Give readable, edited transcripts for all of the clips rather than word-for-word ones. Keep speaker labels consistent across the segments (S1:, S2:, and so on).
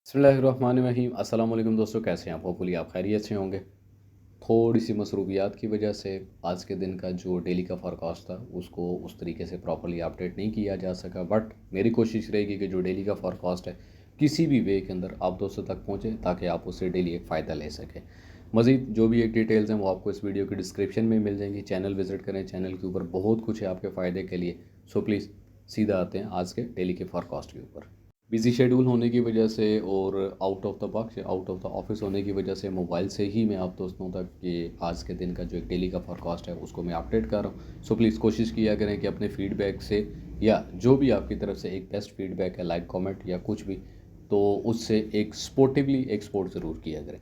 S1: बिस्मिल्लाहिर्रहमानिर्रहीम। अस्सलाम वालेकुम दोस्तों, कैसे हैं आप? होपफुली आप खैरियत से होंगे। थोड़ी सी मसरूफियात की वजह से आज के दिन का जो डेली का फोरकास्ट था उसको उस तरीके से प्रॉपर्ली अपडेट नहीं किया जा सका, बट मेरी कोशिश रहेगी कि जो डेली का फोरकास्ट है किसी भी वे के अंदर आप दोस्तों तक पहुँचे ताकि आप उससे डेली एक फ़ायदा ले सकें। मज़ीद जो भी एक डिटेल्स हैं वो आपको इस वीडियो की डिस्क्रिप्शन में मिल जाएंगी। चैनल विज़िट करें, चैनल के ऊपर बहुत कुछ है आपके फ़ायदे के लिए। सो प्लीज़ सीधा आते हैं आज के डेली के फोरकास्ट के ऊपर। बिज़ी शेड्यूल होने की वजह से और आउट ऑफ द बॉक्स या आउट ऑफ द ऑफिस होने की वजह से मोबाइल से ही मैं आप दोस्तों तक ये आज के दिन का जो एक डेली का फोरकास्ट है उसको मैं अपडेट कर रहा हूँ। सो प्लीज़ कोशिश किया करें कि अपने फीडबैक से या जो भी आपकी तरफ से एक बेस्ट फीडबैक है, लाइक कमेंट या कुछ भी, तो उससे एक स्पोर्टिवली एक स्पोर्ट ज़रूर किया करें।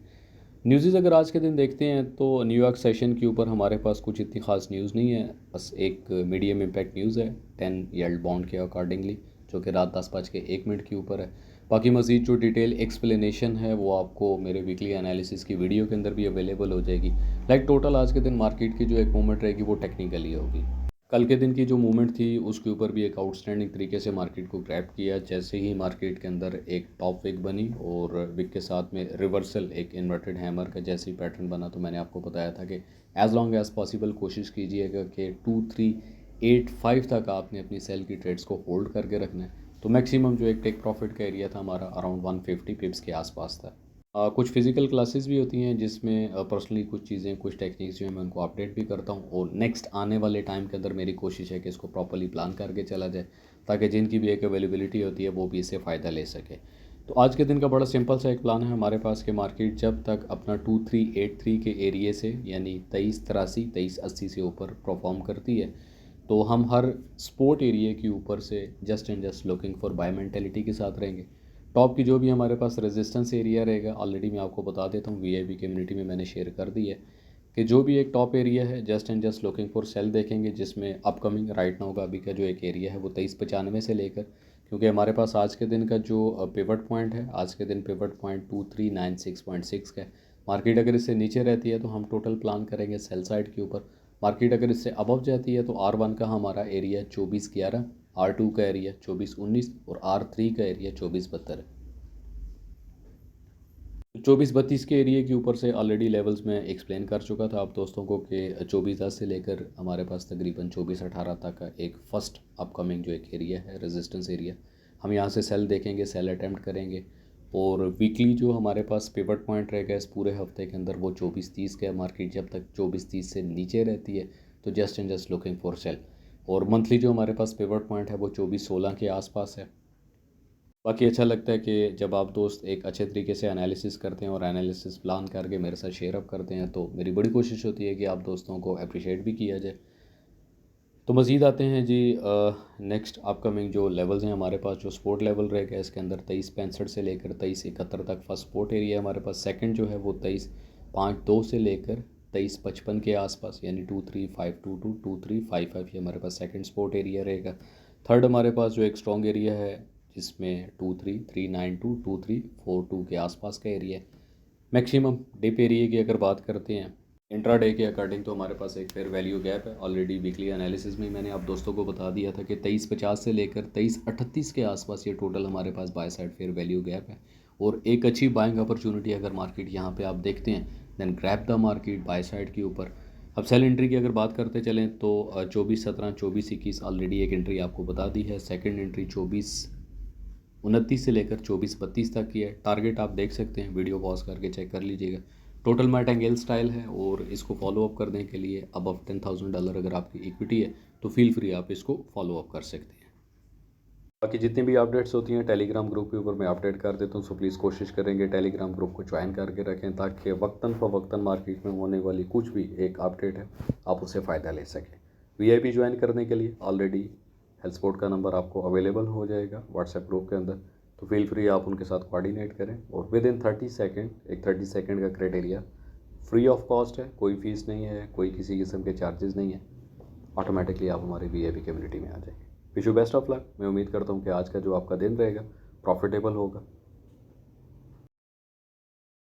S1: न्यूज़ अगर आज के दिन देखते हैं तो न्यूयॉर्क सेशन के ऊपर हमारे पास कुछ इतनी ख़ास न्यूज़ नहीं है। बस एक मीडियम इम्पैक्ट न्यूज़ है 10 यील्ड बॉन्ड के अकॉर्डिंगली, जो कि रात 10:01 के ऊपर है। बाकी मज़ीद जो डिटेल एक्सप्लेनेशन है वो आपको मेरे वीकली एनालिसिस की वीडियो के अंदर भी अवेलेबल हो जाएगी। लाइक टोटल आज के दिन मार्केट की जो एक मूवमेंट रहेगी वो टेक्निकली होगी। कल के दिन की जो मूवमेंट थी उसके ऊपर भी एक आउटस्टैंडिंग तरीके से मार्केट को ग्रैब किया। जैसे ही मार्केट के अंदर एक टॉप विक बनी और विक के साथ में रिवर्सल एक इन्वर्टेड हैमर का जैसे ही पैटर्न बना, तो मैंने आपको बताया था कि एज़ लॉन्ग एज़ पॉसिबल कोशिश कीजिएगा कि 2385 तक आपने अपनी सेल की ट्रेड्स को होल्ड करके रखना है। तो मैक्सिमम जो एक टेक प्रॉफिट का एरिया था हमारा अराउंड 150 पिप्स के आसपास था। कुछ फिज़िकल क्लासेस भी होती हैं जिसमें पर्सनली कुछ चीज़ें, कुछ टेक्निक्स जो है मैं उनको अपडेट भी करता हूँ, और नेक्स्ट आने वाले टाइम के अंदर मेरी कोशिश है कि इसको प्रॉपर्ली प्लान करके चला जाए ताकि जिनकी भी एक अवेलेबिलिटी होती है वो भी इससे फ़ायदा ले सके। तो आज के दिन का बड़ा सिंपल सा एक प्लान है हमारे पास कि मार्केट जब तक अपना 2383 के एरिए से यानी 2383 2380 से ऊपर परफॉर्म करती है तो हम हर स्पोर्ट एरिया के ऊपर से just and just looking for buy mentality के साथ रहेंगे। टॉप की जो भी हमारे पास रेजिस्टेंस एरिया रहेगा ऑलरेडी मैं आपको बता देता हूँ, वीआईपी कम्युनिटी में मैंने शेयर कर दी है कि जो भी एक टॉप एरिया है just and just looking for sale देखेंगे, जिसमें अपकमिंग राइट नाउ का अभी का जो एक एरिया है वो 2395 से लेकर, क्योंकि हमारे पास आज के दिन का जो पिवट पॉइंट है, आज के दिन पिवट पॉइंट 2396.6 का है। मार्केट अगर इससे नीचे रहती है तो हम टोटल प्लान करेंगे सेल साइड के ऊपर। मार्केट अगर इससे अबव जाती है तो R1 का हमारा एरिया 2411, R2 का एरिया 2419 और R3 का एरिया 2472 है। 2432 के एरिया के ऊपर से ऑलरेडी लेवल्स में एक्सप्लेन कर चुका था आप दोस्तों को कि 2410 से लेकर हमारे पास तकरीबन 2418 तक का एक फ़र्स्ट अपकमिंग जो एक एरिया है रेजिस्टेंस एरिया, हम यहाँ से सेल देखेंगे, सेल अटैम्प्ट करेंगे। और वीकली जो हमारे पास पिवट पॉइंट रहेगा इस पूरे हफ्ते के अंदर वो 2430 का है। मार्केट जब तक 2430 से नीचे रहती है तो just and just looking for sale. और मंथली जो हमारे पास पिवट पॉइंट है वो 2416 के आसपास है। बाकी अच्छा लगता है कि जब आप दोस्त एक अच्छे तरीके से एनालिसिस करते हैं और एनालिसिस प्लान करके मेरे साथ शेयर अप करते हैं, तो मेरी बड़ी कोशिश होती है कि आप दोस्तों को अप्रिशिएट भी किया जाए। तो मज़ीद आते हैं जी नेक्स्ट अपकमिंग जो लेवल्स हैं हमारे पास। जो स्पोर्ट लेवल रहेगा इसके अंदर 2365 से लेकर 2371 तक फर्स्ट स्पोर्ट एरिया हमारे पास। सेकंड जो है वो 2352 से लेकर 2355 के आसपास यानी 23522 2355 ये हमारे पास सेकंड स्पोर्ट एरिया रहेगा। थर्ड हमारे पास जो एक स्ट्रॉन्ग एरिया है जिसमें 23392 2342 के आसपास का एरिया है। मैक्सिमम डिप एरिया की अगर बात करते हैं इंट्राडे के अकॉर्डिंग तो हमारे पास एक फेयर वैल्यू गैप है। ऑलरेडी वीकली एनालिसिस में मैंने आप दोस्तों को बता दिया था कि 2350 से लेकर 2338 के आसपास ये टोटल हमारे पास buy side fair value gap है। और एक अच्छी बाइंग अपॉर्चुनिटी अगर मार्केट यहाँ पे आप देखते हैं then grab the market buy side के ऊपर। अब सेल एंट्री की अगर बात करते चलें तो 2417 2421 ऑलरेडी एक एंट्री आपको बता दी है। सेकेंड एंट्री 2429 से लेकर 2432 तक की है। टारगेट आप देख सकते हैं, वीडियो पॉज करके चेक कर लीजिएगा। टोटल मैटेंगेल स्टाइल है और इसको फॉलो अप करने के लिए अबव $10,000 अगर आपकी इक्विटी है तो फील फ्री आप इसको फॉलो अप कर सकते हैं। बाकी जितनी भी अपडेट्स होती हैं टेलीग्राम ग्रुप के ऊपर मैं अपडेट कर देता हूँ, सो प्लीज़ कोशिश करेंगे टेलीग्राम ग्रुप को ज्वाइन करके रखें ताकि वक्तन फ़वक्तन मार्केट में होने वाली कुछ भी एक अपडेट है आप उससे फ़ायदा ले सकें। वीआईपी ज्वाइन करने के लिए ऑलरेडी हेल्थ सपोर्ट का नंबर आपको अवेलेबल हो जाएगा व्हाट्सएप ग्रुप के अंदर, तो फील फ्री आप उनके साथ कोऑर्डिनेट करें। और विद इन 30 सेकेंड एक 30 सेकेंड का क्राइटेरिया फ्री ऑफ कॉस्ट है, कोई फ़ीस नहीं है, कोई किसी किस्म के चार्जेस नहीं है, ऑटोमेटिकली आप हमारी वीआईपी कम्युनिटी में आ जाएंगे। Wish you best of luck. मैं उम्मीद करता हूँ कि आज का जो आपका दिन रहेगा प्रॉफिटेबल होगा।